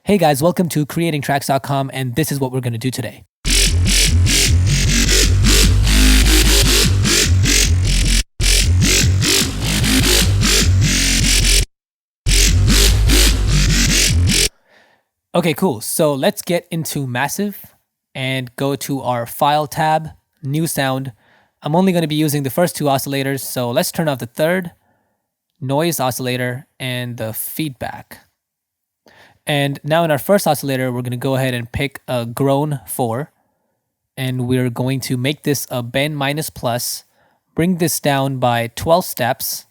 Hey guys, welcome to creatingtracks.com, and this is what we're going to do today. Okay, cool. So let's get into Massive and go to our File tab, New Sound. I'm only going to be using the first two oscillators, so let's turn off the third, Noise oscillator, and the Feedback. And now in our first oscillator, we're going to go ahead and pick a Groan 4. And we're going to make this a bend minus plus, bring this down by 12 steps.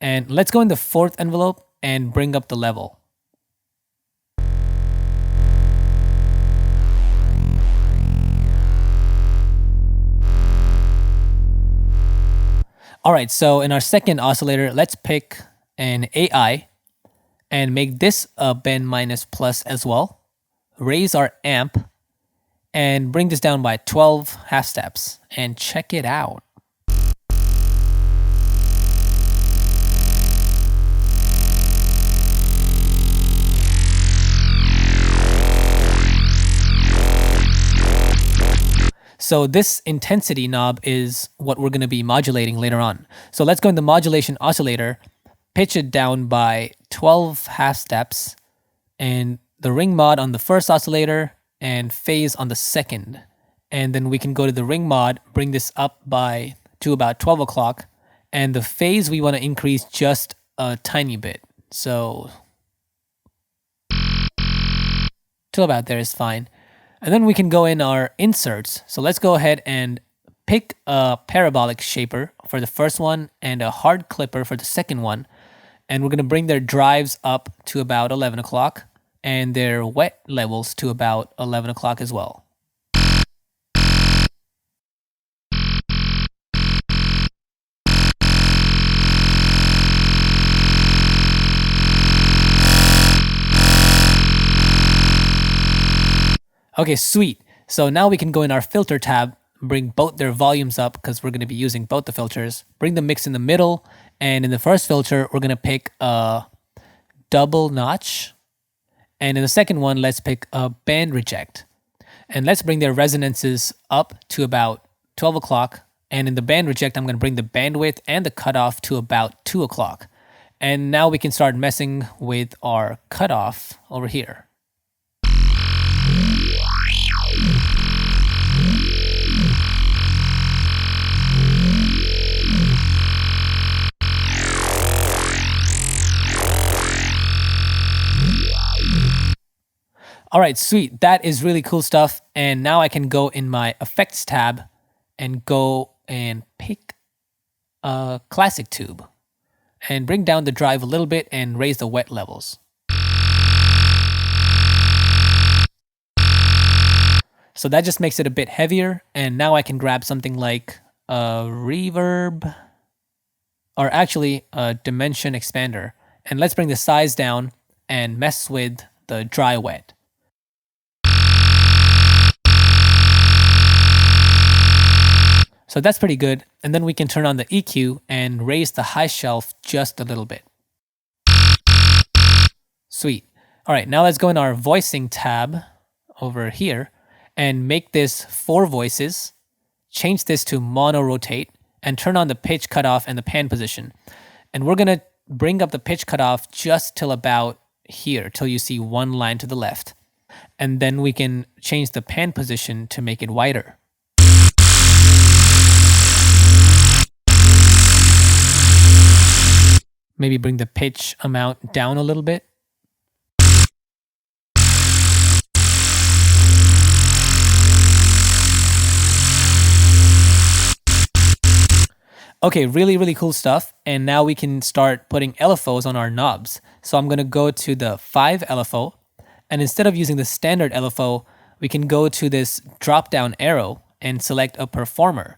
And let's go in the fourth envelope and bring up the level. All right, so in our second oscillator, let's pick an AI and make this a bend minus plus as well. Raise our amp and bring this down by 12 half steps and check it out. So this intensity knob is what we're going to be modulating later on. So let's go in the modulation oscillator, pitch it down by 12 half steps, and the ring mod on the first oscillator and phase on the second. And then we can go to the ring mod, bring this up to about 12 o'clock, and the phase we want to increase just a tiny bit. So till about there is fine. And then we can go in our inserts. So let's go ahead and pick a parabolic shaper for the first one and a hard clipper for the second one. And we're going to bring their drives up to about 11 o'clock and their wet levels to about 11 o'clock as well. Okay, sweet. So now we can go in our filter tab, bring both their volumes up because we're going to be using both the filters, bring the mix in the middle, and in the first filter, we're going to pick a double notch. And in the second one, let's pick a band reject. And let's bring their resonances up to about 12 o'clock. And in the band reject, I'm going to bring the bandwidth and the cutoff to about 2 o'clock. And now we can start messing with our cutoff over here. All right, sweet. That is really cool stuff. And now I can go in my effects tab and go and pick a classic tube and bring down the drive a little bit and raise the wet levels. So that just makes it a bit heavier. And now I can grab something like a reverb, or actually a dimension expander. And let's bring the size down and mess with the dry wet. So that's pretty good. And then we can turn on the EQ and raise the high shelf just a little bit. Sweet. All right, now let's go in our voicing tab over here and make this 4 voices, change this to mono rotate, and turn on the pitch cutoff and the pan position. And we're gonna bring up the pitch cutoff just till about here, till you see one line to the left. And then we can change the pan position to make it wider. Maybe bring the pitch amount down a little bit. Okay, really, really cool stuff. And now we can start putting LFOs on our knobs. So I'm gonna go to the 5 LFO. And instead of using the standard LFO, we can go to this drop-down arrow and select a performer.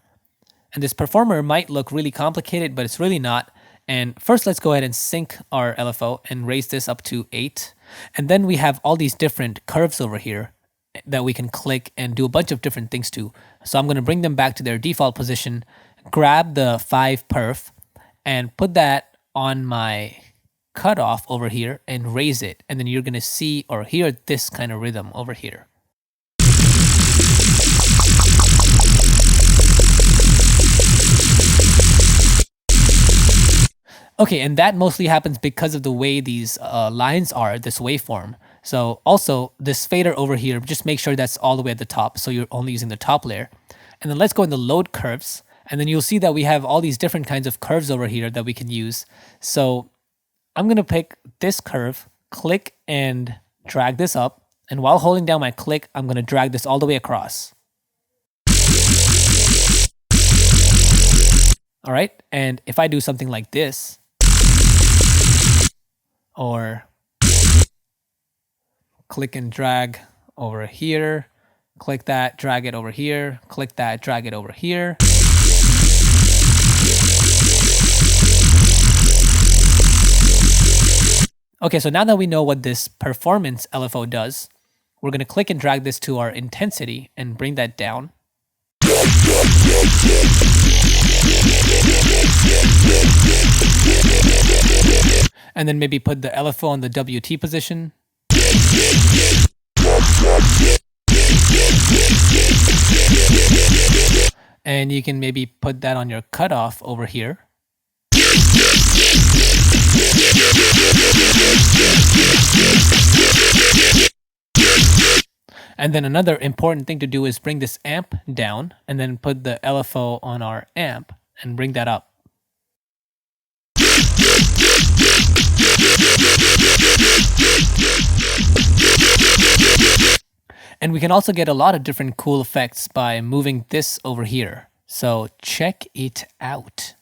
And this performer might look really complicated, but it's really not. And first, let's go ahead and sync our LFO and raise this up to 8. And then we have all these different curves over here that we can click and do a bunch of different things to. So I'm going to bring them back to their default position, grab the 5 perf, and put that on my cutoff over here and raise it. And then you're going to see or hear this kind of rhythm over here. Okay, and that mostly happens because of the way these lines are, this waveform. So also this fader over here, just make sure that's all the way at the top. So you're only using the top layer. And then let's go into load curves. And then you'll see that we have all these different kinds of curves over here that we can use. So I'm going to pick this curve, click and drag this up. And while holding down my click, I'm going to drag this all the way across. All right. And if I do something like this, or click and drag over here, click that, drag it over here, click that, drag it over here. Okay, so now that we know what this performance LFO does, we're going to click and drag this to our intensity and bring that down. And then maybe put the LFO on the WT position. And you can maybe put that on your cutoff over here. And then another important thing to do is bring this amp down and then put the LFO on our amp and bring that up. And we can also get a lot of different cool effects by moving this over here. So check it out.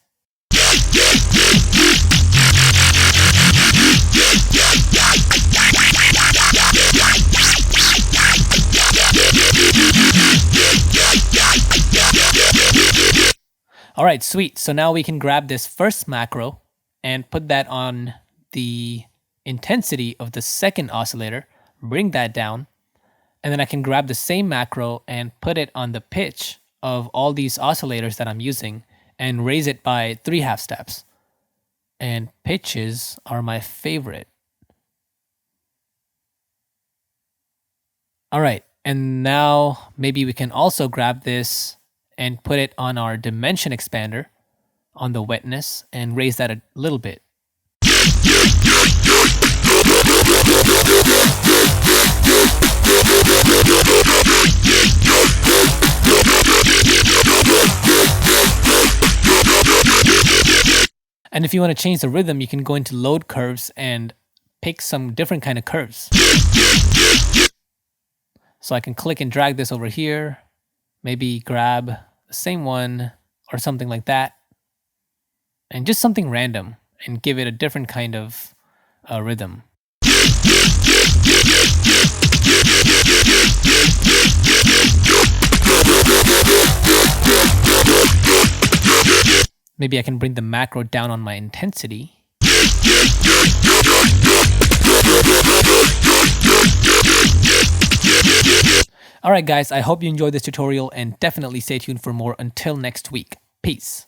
All right, sweet. So now we can grab this first macro and put that on the intensity of the second oscillator, bring that down, and then I can grab the same macro and put it on the pitch of all these oscillators that I'm using and raise it by 3/2 steps. And pitches are my favorite. All right, and now maybe we can also grab this and put it on our dimension expander on the wetness and raise that a little bit. And if you want to change the rhythm, you can go into load curves and pick some different kind of curves. So I can click and drag this over here, maybe grab the same one or something like that, and just something random and give it a different kind of rhythm. Maybe I can bring the macro down on my intensity. Alright guys, I hope you enjoyed this tutorial and definitely stay tuned for more until next week. Peace.